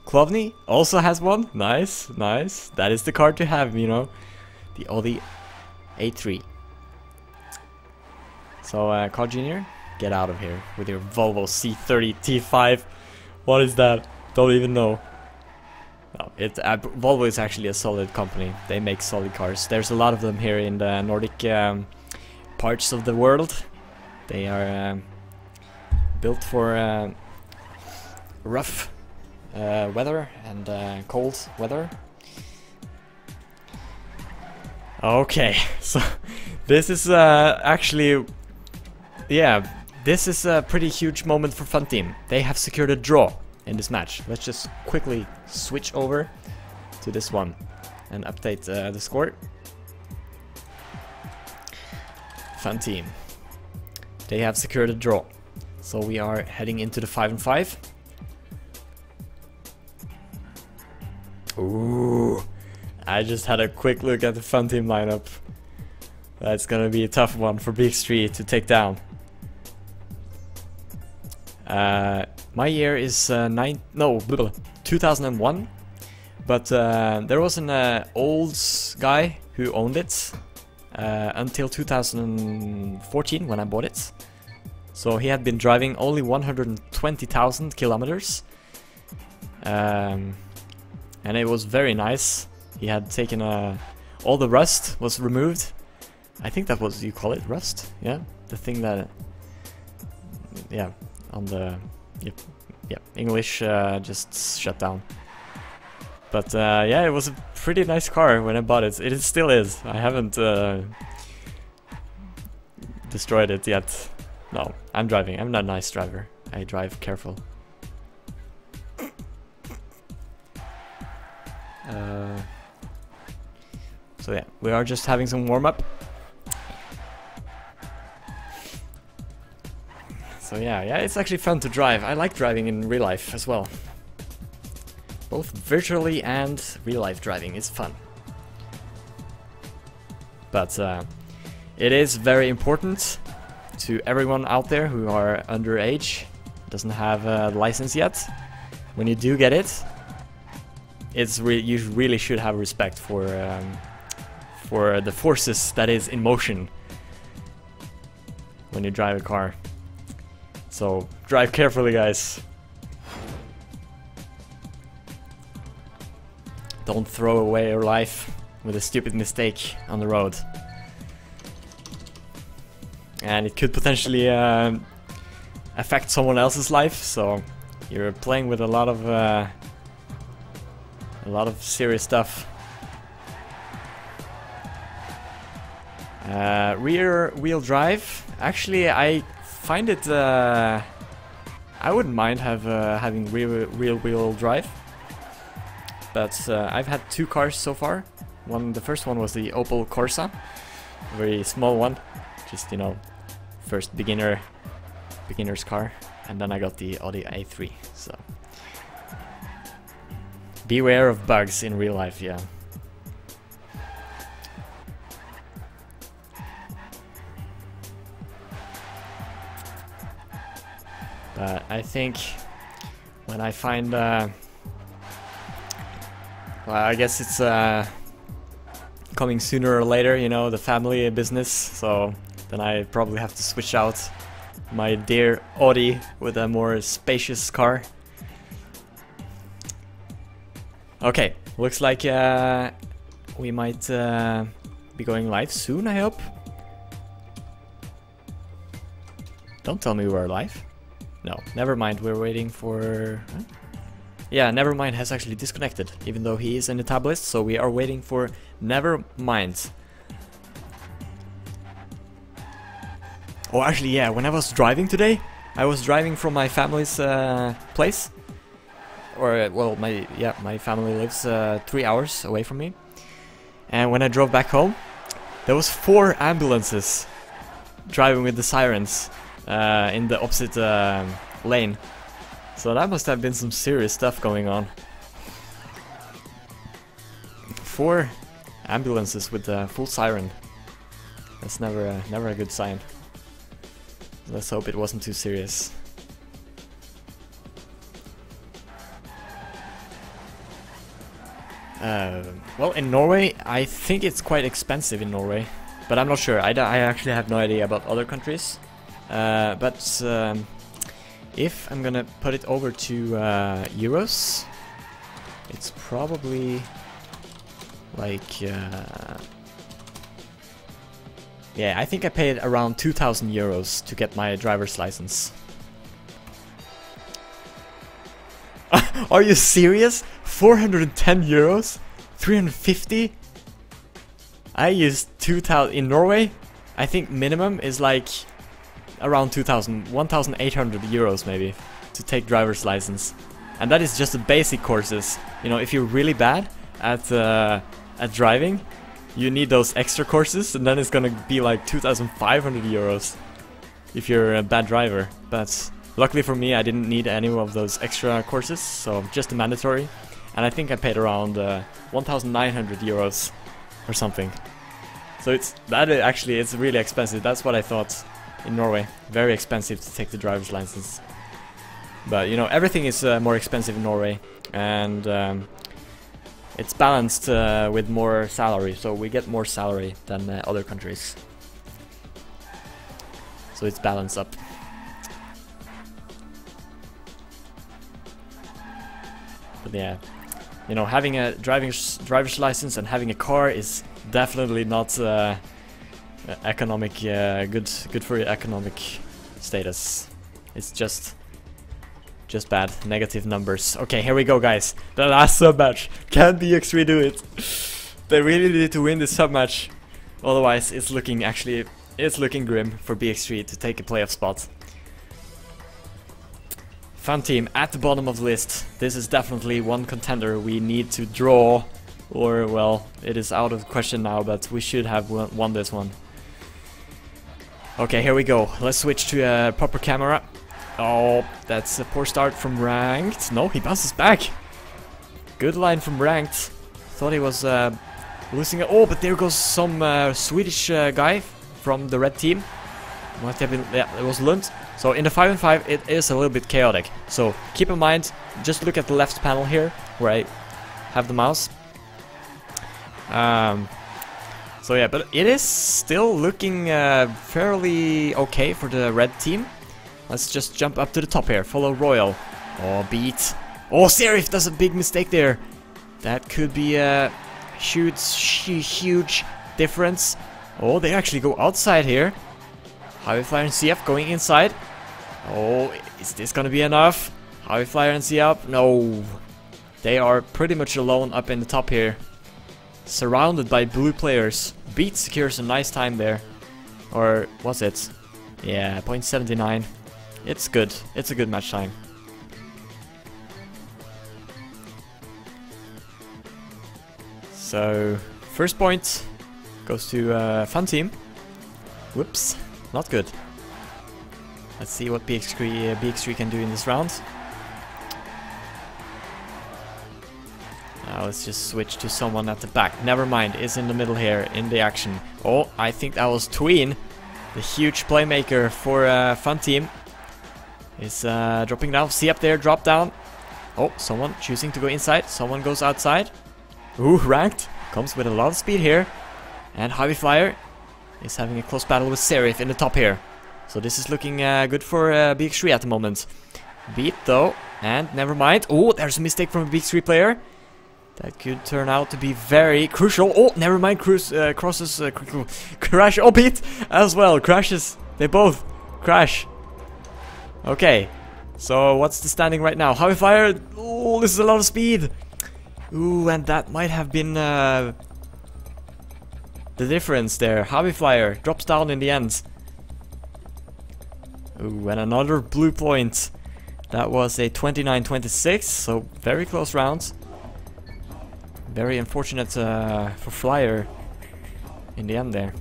Klovny also has one. Nice, nice. That is the car to have, you know. The Audi A3. So, Car Junior, get out of here with your Volvo C30 T5. What is that? Don't even know. No, Volvo is actually a solid company. They make solid cars. There's a lot of them here in the Nordic parts of the world. They are built for rough weather and cold weather. Okay, so this is actually, yeah, this is a pretty huge moment for Funteam. They have secured a draw in this match. Let's just quickly switch over to this one and update the score. Funteam. They have secured a draw. So we are heading into the 5-5. Ooh, I just had a quick look at the Funteam lineup. That's gonna be a tough one for BX3 to take down. My year is 2001, but there was an old guy who owned it until 2014 when I bought it. So he had been driving only 120,000 kilometers, and it was very nice. He had taken all the rust was removed. I think that was, you call it rust? Yeah, the thing that, yeah, on the, yep, English just shut down. But yeah, it was a pretty nice car when I bought it. It still is. I haven't destroyed it yet. No, I'm driving. I'm not a nice driver. I drive careful. So yeah, we are just having some warm-up. So yeah, it's actually fun to drive. I like driving in real life as well. Both virtually and real life driving is fun. But it is very important to everyone out there who are underage, doesn't have a license yet. When you do get it, you really should have respect for the forces that is in motion when you drive a car. So drive carefully, guys. Don't throw away your life with a stupid mistake on the road. And it could potentially affect someone else's life, so you're playing with a lot of serious stuff. Rear wheel drive. Actually, I find it. I wouldn't mind having rear wheel drive. But I've had two cars so far. The first one was the Opel Corsa, a very small one, just, you know, first beginner's car, and then I got the Audi A3. So beware of bugs in real life, yeah. But I think when I find well, I guess it's coming sooner or later, you know, the family business, so then I probably have to switch out my dear Audi with a more spacious car. Okay, looks like we might be going live soon, I hope. Don't tell me we're live. No, never mind, we're waiting for... Huh? Yeah, Nevermind has actually disconnected, even though he is in the tab list, so we are waiting for Nevermind. Oh, actually, yeah, when I was driving today, I was driving from my family's place, or well, my family lives 3 hours away from me. And when I drove back home, there was 4 ambulances driving with the sirens in the opposite lane. So that must have been some serious stuff going on. 4 ambulances with a full siren. That's never a good sign. Let's hope it wasn't too serious. Well, in Norway, I think it's quite expensive in Norway, but I'm not sure. I actually have no idea about other countries. But if I'm gonna put it over to euros, it's probably like yeah, I think I paid around 2,000 euros to get my driver's license. Are you serious? 410 euros? 350? I used 2,000 in Norway. I think minimum is like around 2,000, 1,800 euros maybe to take driver's license. And that is just the basic courses. You know, if you're really bad at driving, you need those extra courses, and then it's gonna be like 2,500 euros if you're a bad driver. But luckily for me, I didn't need any of those extra courses, so just the mandatory. And I think I paid around 1,900 euros or something. So it's really expensive. That's what I thought in Norway. Very expensive to take the driver's license. But you know, everything is more expensive in Norway, and it's balanced with more salary, so we get more salary than other countries. So it's balanced up. But yeah, you know, having a driver's license and having a car is definitely not economic good for your economic status. It's just bad, negative numbers. Okay, here we go, guys. The last sub match. Can BX3 do it? They really need to win this sub match. Otherwise, it's looking grim for BX3 to take a playoff spot. Funteam at the bottom of the list. This is definitely one contender we need to draw, or well, it is out of question now, but we should have won this one. Okay, here we go. Let's switch to a proper camera. Oh, that's a poor start from Ranked. No, he bounces back. Good line from Ranked. Thought he was losing it. Oh, but there goes some Swedish guy from the red team. Might have been, yeah, it was Lund. So in the 5-on-5, it is a little bit chaotic. So keep in mind, just look at the left panel here, where I have the mouse. So yeah, but it is still looking fairly okay for the red team. Let's just jump up to the top here. Follow Royal. Oh, beat. Oh, Serif does a big mistake there. That could be a huge difference. Oh, they actually go outside here. Highway Flyer and CF going inside. Oh, is this gonna be enough? Highway Flyer and CF? No. They are pretty much alone up in the top here. Surrounded by blue players. Beat secures a nice time there. Or was it? Yeah, 0.79. It's good. It's a good match time. So, first point goes to Funteam. Whoops, not good. Let's see what BX3 can do in this round. Now let's just switch to someone at the back. Never mind, is in the middle here in the action. Oh, I think that was Tween, the huge playmaker for Funteam. Is dropping down. See up there, drop down. Oh, someone choosing to go inside. Someone goes outside. Ooh, Ranked comes with a lot of speed here. And Highway Flyer is having a close battle with Serif in the top here. So this is looking good for BX3 at the moment. Beat though, and never mind. Oh, there's a mistake from a BX3 player. That could turn out to be very crucial. Oh, never mind. Crosses crash. Oh, beat as well. Crashes. They both crash. Okay, so what's the standing right now? Highway Flyer. Oh, this is a lot of speed. Ooh, and that might have been the difference there. Highway Flyer drops down in the end. Ooh, and another blue point. That was a 29-26, so very close rounds. Very unfortunate for Flyer in the end there.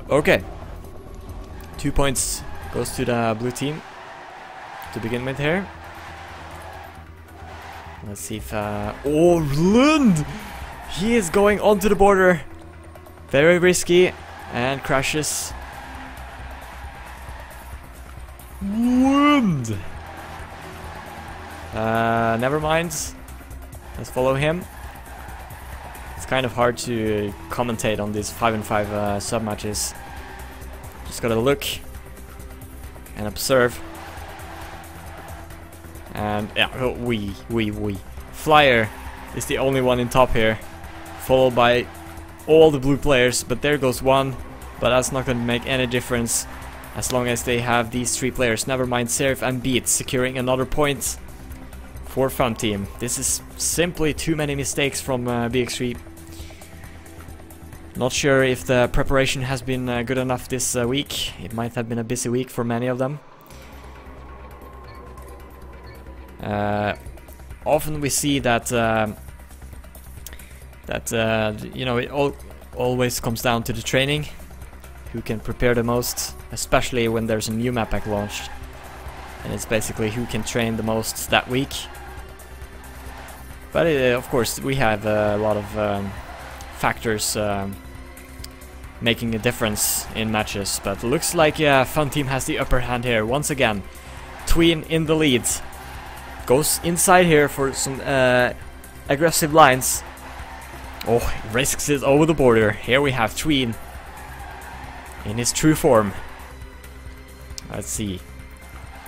Okay. 2 points goes to the blue team to begin with here. Let's see if... oh, Lund! He is going onto the border. Very risky and crashes. Lund! Never mind. Let's follow him. It's kind of hard to commentate on these 5-5 sub matches. Just gotta look and observe. And yeah, Flyer is the only one in top here, followed by all the blue players. But there goes one. But that's not gonna make any difference as long as they have these 3 players. Never mind Serif and Beat securing another point for Funteam. This is simply too many mistakes from BX3. Not sure if the preparation has been good enough this week. It might have been a busy week for many of them. Often we see that you know, it always comes down to the training, who can prepare the most, especially when there's a new map pack launched, and it's basically who can train the most that week. But of course we have a lot of factors making a difference in matches, but looks like Funteam has the upper hand here once again. Tween in the lead. Goes inside here for some aggressive lines. Oh, risks it over the border. Here we have Tween in his true form. Let's see.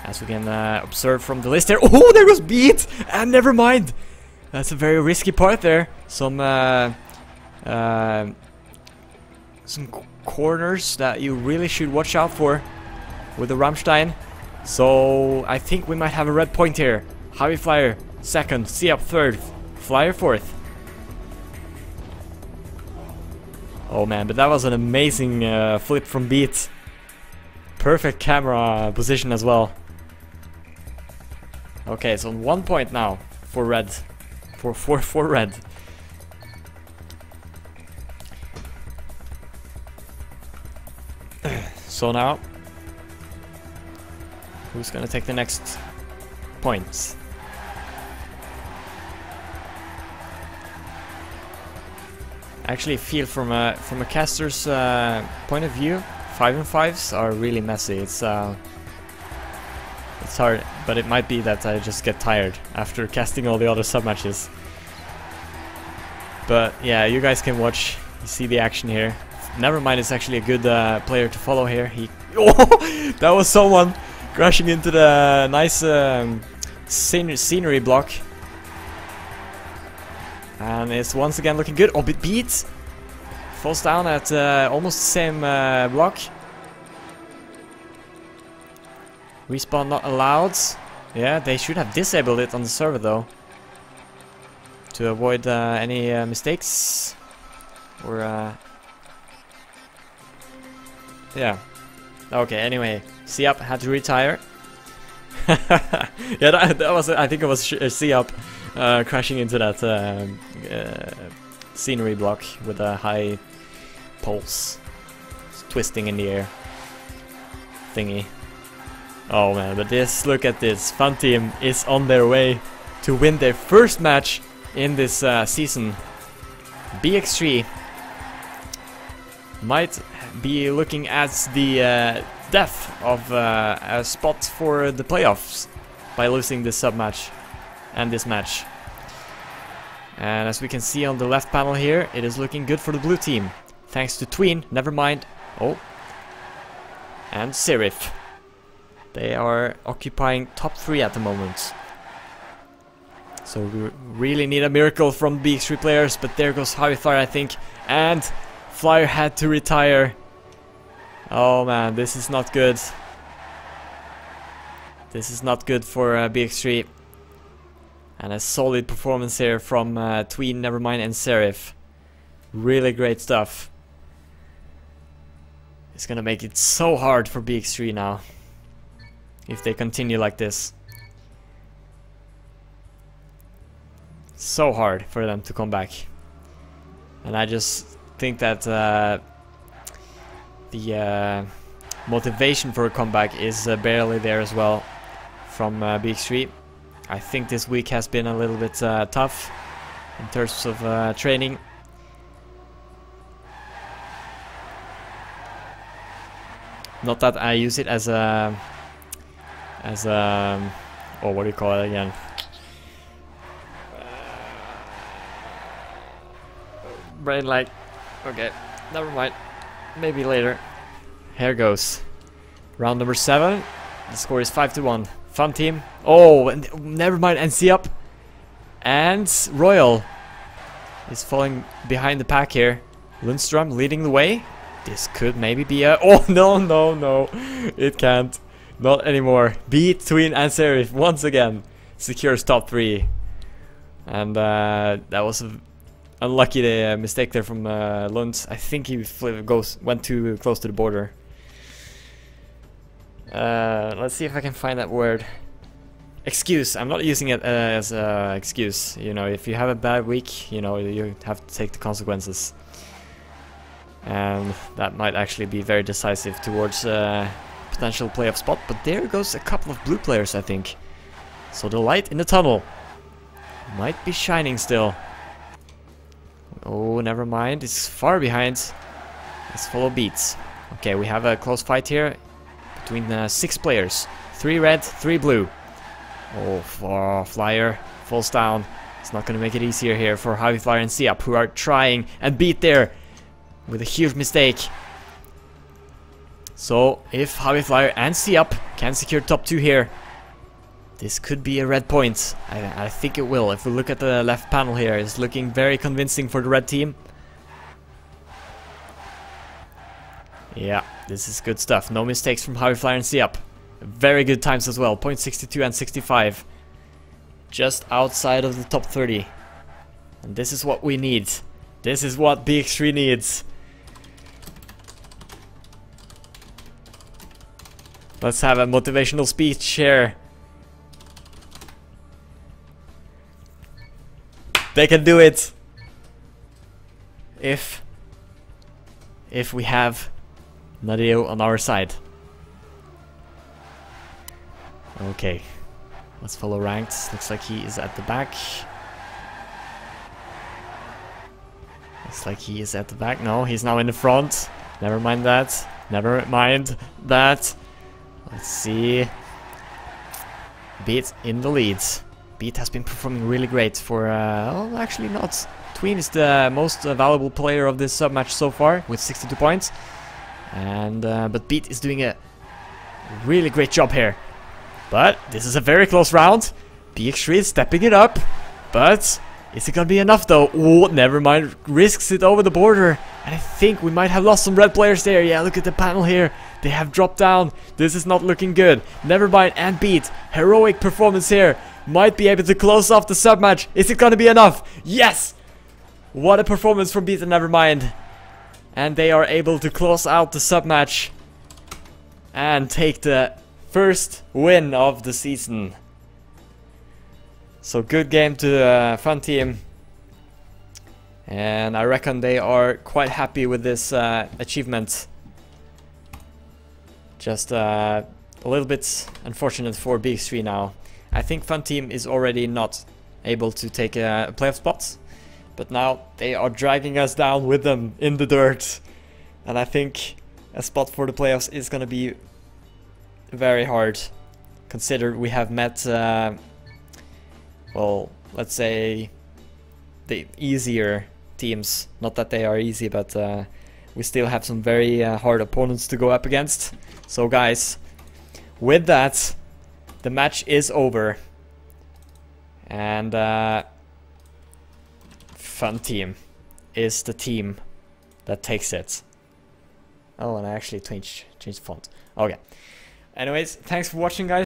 As we can observe from the list here. Oh, there goes Beat! And never mind! That's a very risky part there. Some corners that you really should watch out for with the Rammstein. So I think we might have a red point here. Javi Flyer second, C up third, Flyer fourth. Oh man, but that was an amazing flip from Beat. Perfect camera position as well. Okay, so 1 point now for red. For red. So now, who's gonna take the next points? I actually feel from a caster's point of view, 5-5s are really messy. It's hard, but it might be that I just get tired after casting all the other sub matches. But yeah, you guys can watch, you see the action here. Never mind, it's actually a good player to follow here. He oh, that was someone crashing into the nice scenery block. And it's once again looking good. Oh, but Beat falls down at almost the same block. Respawn not allowed. Yeah, they should have disabled it on the server though, to avoid any mistakes. Or yeah. Okay. Anyway, C-Up had to retire. Yeah, that was. I think it was C-Up crashing into that scenery block with a high pulse, twisting in the air thingy. Oh man, but this, look at this. Funteam is on their way to win their first match in this season. BX3 might be looking at the death of a spot for the playoffs by losing this sub match and this match. And as we can see on the left panel here, it is looking good for the blue team, thanks to Tween, never mind, oh, and Serif. They are occupying top 3 at the moment. So we really need a miracle from BX3 players, but there goes Javi Flyer, I think, and Flyer had to retire. Oh man, this is not good. This is not good for BX3. And a solid performance here from Tween, Nevermind, and Serif. Really great stuff. It's gonna make it so hard for BX3 now. If they continue like this. So hard for them to come back. And I just think that the motivation for a comeback is barely there as well from BX3. I think this week has been a little bit tough in terms of training. Not that I use it as a oh, what do you call it again? Brain lag. Okay, never mind. Maybe later. Here goes. Round number 7. The score is 5-1. Funteam. Oh, and never mind. NC up. And Royal is falling behind the pack here. Lundstrom leading the way. This could maybe be a... Oh, no, no, no. It can't. Not anymore. Between and Serif once again secures top 3. And that was a unlucky mistake there from Lund. I think he went too close to the border. Let's see if I can find that word. Excuse. I'm not using it as an excuse. You know, if you have a bad week, you know, you have to take the consequences. And that might actually be very decisive towards potential playoff spot. But there goes a couple of blue players, I think. So the light in the tunnel might be shining still. Oh, never mind. It's far behind. Let's follow beats. Okay, we have a close fight here between 6 players. 3 red, 3 blue. Oh, Flyer falls down. It's not going to make it easier here for Javi Flyer and Siap, who are trying and beat there with a huge mistake. So, if Javi Flyer and Siap can secure top 2 here, this could be a red point. I think it will. If we look at the left panel here, it's looking very convincing for the red team. Yeah, this is good stuff. No mistakes from Javi Flyer and Siap. Very good times as well. 0.62 and 65. Just outside of the top 30. And this is what we need. This is what BX3 needs. Let's have a motivational speech here. They can do it. If we have Nadeo on our side. Okay. Let's follow ranked. Looks like he is at the back. Looks like he is at the back. No, he's now in the front. Never mind that. Never mind that. Let's see. Beat in the lead. Beat has been performing really great for... well, actually not. Tween is the most valuable player of this sub-match so far with 62 points. And but Beat is doing a really great job here. But this is a very close round. BX3 is stepping it up. But is it gonna be enough though? Oh, never mind. Risks it over the border. And I think we might have lost some red players there. Yeah, look at the panel here. They have dropped down. This is not looking good. Never mind and Beat. Heroic performance here. Might be able to close off the sub-match. Is it gonna be enough? Yes! What a performance from Beat and Nevermind. And they are able to close out the sub-match. And take the first win of the season. So good game to Funteam. And I reckon they are quite happy with this achievement. Just a little bit unfortunate for BX3 now. I think Funteam is already not able to take a playoff spot. But now they are dragging us down with them in the dirt. And I think a spot for the playoffs is going to be very hard. Consider we have met, well, let's say the easier teams. Not that they are easy, but we still have some very hard opponents to go up against. So guys, with that, the match is over. And Funteam is the team that takes it. Oh, and I actually changed font. Okay. Anyways, thanks for watching, guys.